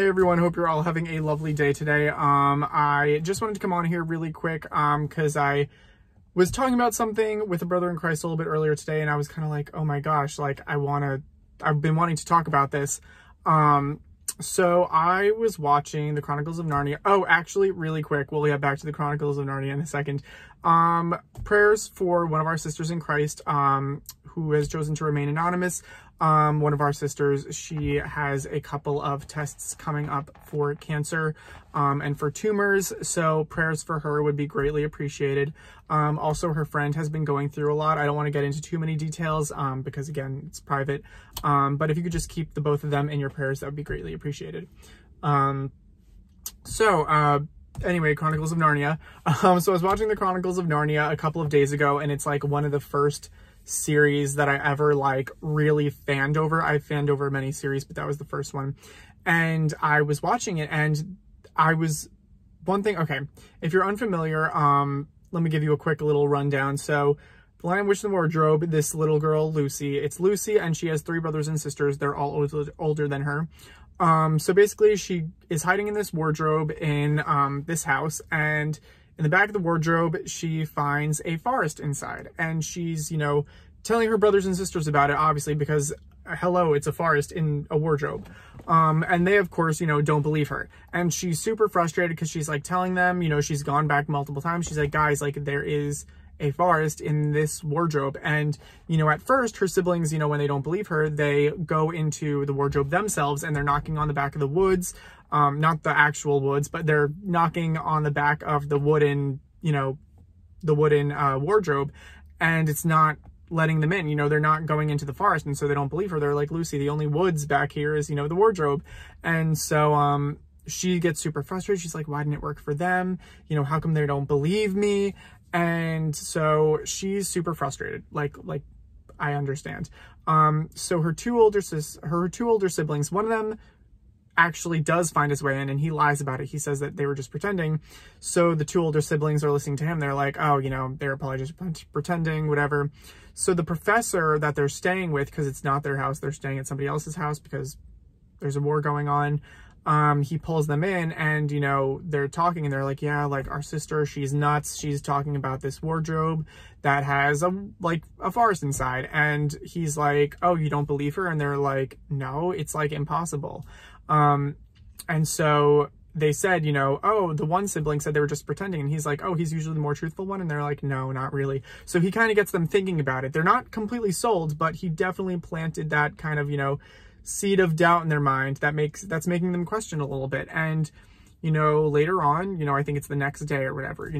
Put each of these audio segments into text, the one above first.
Hey everyone, hope you're all having a lovely day today. I just wanted to come on here really quick because I was talking about something with a brother in Christ a little bit earlier today, and I was kind of like, oh my gosh, like I've been wanting to talk about this. So I was watching the Chronicles of Narnia. Oh, actually, really quick, we'll get back to the Chronicles of Narnia in a second. Prayers for one of our sisters in Christ who has chosen to remain anonymous. One of our sisters, she has a couple of tests coming up for cancer and for tumors, so prayers for her would be greatly appreciated. Also, her friend has been going through a lot. I don't want to get into too many details because, again, it's private, but if you could just keep the both of them in your prayers, that would be greatly appreciated. Anyway, Chronicles of Narnia. So I was watching the Chronicles of Narnia a couple of days ago, and it's like one of the first series that I ever like really fanned over. I've fanned over many series, but that was the first one. And I was watching it, and okay, if you're unfamiliar, let me give you a quick little rundown. So The Lion, Witch, and the Wardrobe, this little girl, Lucy, it's Lucy, and she has 3 brothers and sisters. They're all older than her. So basically she is hiding in this wardrobe in this house, and in the back of the wardrobe, she finds a forest inside, and she's, telling her brothers and sisters about it, obviously, because hello, it's a forest in a wardrobe. And they, of course, don't believe her. And she's super frustrated because she's like telling them, she's gone back multiple times. She's like, guys, like there is a forest in this wardrobe. And, at first her siblings, when they don't believe her, they go into the wardrobe themselves and they're knocking on the back of the woods, not the actual woods, but they're knocking on the back of the wooden, wardrobe, and it's not letting them in. They're not going into the forest, and so they don't believe her. They're like, Lucy, the only woods back here is, the wardrobe. And so, she gets super frustrated. She's like, why didn't it work for them? How come they don't believe me? And so she's super frustrated. Like I understand. So her two older siblings, one of them actually does find his way in, and he lies about it. He says that they were just pretending. So the 2 older siblings are listening to him. They're like, oh, they're probably just pretending, whatever. So the professor that they're staying with, because it's not their house, they're staying at somebody else's house because there's a war going on. He pulls them in, and, they're talking, and they're like, yeah, like our sister, she's nuts. She's talking about this wardrobe that has a forest inside. And he's like, oh, you don't believe her? And they're like, no, it's like impossible. And so they said, oh, the one sibling said they were just pretending. And he's like, oh, he's usually the more truthful one. And they're like, no, not really. So he kind of gets them thinking about it. They're not completely sold, but he definitely planted that kind of, seed of doubt in their mind that's making them question a little bit. And, later on, I think it's the next day or whatever,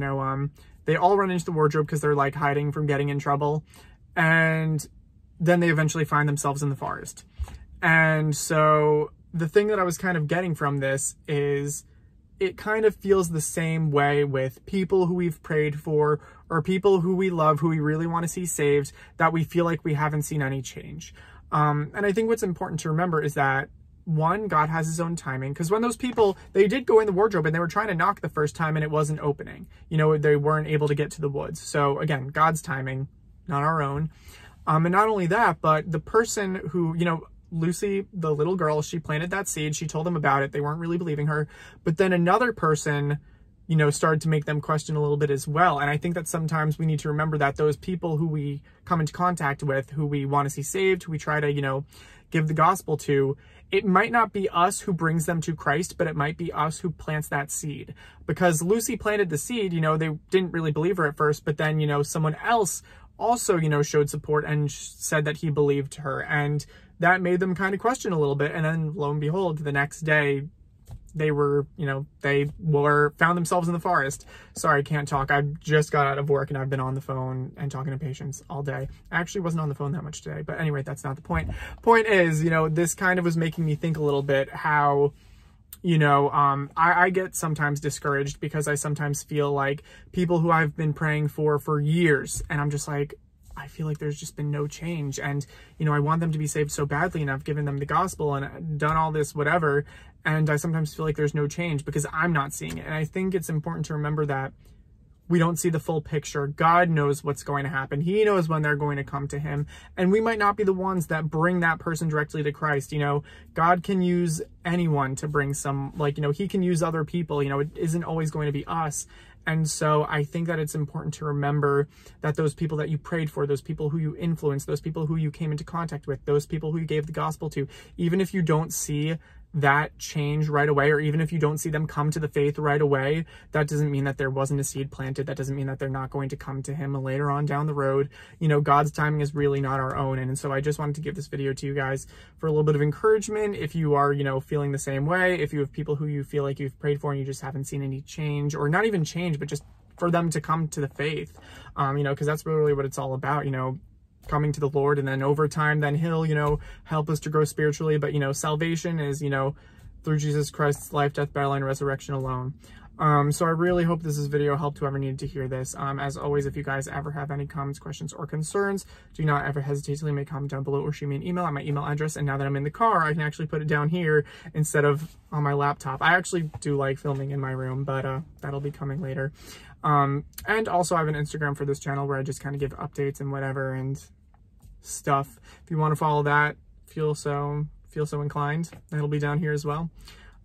they all run into the wardrobe because they're like hiding from getting in trouble. And then they eventually find themselves in the forest. And so the thing that I was kind of getting from this is it kind of feels the same way with people who we've prayed for, or people who we love, who we really want to see saved, that we feel like we haven't seen any change. And I think what's important to remember is that, one, God has his own timing, because when those people, they did go in the wardrobe and they were trying to knock the first time and it wasn't opening, they weren't able to get to the woods. So again, God's timing, not our own. And not only that, but the person who, Lucy, the little girl, she planted that seed. She told them about it. They weren't really believing her. But then another person, started to make them question a little bit as well. And I think that sometimes we need to remember that those people who we come into contact with, who we want to see saved, who we try to, give the gospel to, it might not be us who brings them to Christ, but it might be us who plants that seed. Because Lucy planted the seed, they didn't really believe her at first, but then, someone else also, showed support and said that he believed her. And that made them kind of question a little bit. And then lo and behold, the next day, they were, found themselves in the forest. Sorry, I can't talk. I just got out of work and I've been on the phone and talking to patients all day. I actually wasn't on the phone that much today, but anyway, that's not the point. Point is, this kind of was making me think a little bit how, I get sometimes discouraged because I sometimes feel like people who I've been praying for years, and I'm just like, I feel like there's just been no change. And, I want them to be saved so badly, and I've given them the gospel and done all this, whatever. And I sometimes feel like there's no change because I'm not seeing it. And I think it's important to remember that we don't see the full picture. God knows what's going to happen. He knows when they're going to come to him. And we might not be the ones that bring that person directly to Christ. You know, God can use anyone to bring some, like, you know, he can use other people. You know, it isn't always going to be us. And so I think that it's important to remember that those people that you prayed for, those people who you influenced, those people who you came into contact with, those people who you gave the gospel to, even if you don't see that change right away, or even if you don't see them come to the faith right away, that doesn't mean that there wasn't a seed planted. That doesn't mean that they're not going to come to him later on down the road. You know, God's timing is really not our own. And so I just wanted to give this video to you guys for a little bit of encouragement. If you are, you know, feeling the same way, if you have people who you feel like you've prayed for and you just haven't seen any change, or not even change, but just for them to come to the faith, you know, because that's really what it's all about, you know, coming to the Lord, and then over time, then he'll, you know, help us to grow spiritually. But, you know, salvation is, you know, through Jesus Christ's life, death, burial, and resurrection alone. So I really hope this video helped whoever needed to hear this. As always, if you guys ever have any comments, questions, or concerns, do not ever hesitate to leave me a comment down below or shoot me an email at my email address. And now that I'm in the car, I can actually put it down here instead of on my laptop. I actually do like filming in my room, but that'll be coming later. And also I have an Instagram for this channel where I just kind of give updates and whatever and stuff. If you want to follow that, feel so inclined, it'll be down here as well.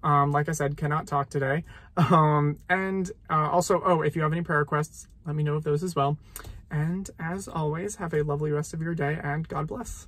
Like I said, cannot talk today. Also, oh, if you have any prayer requests, let me know of those as well. And as always, have a lovely rest of your day, and God bless.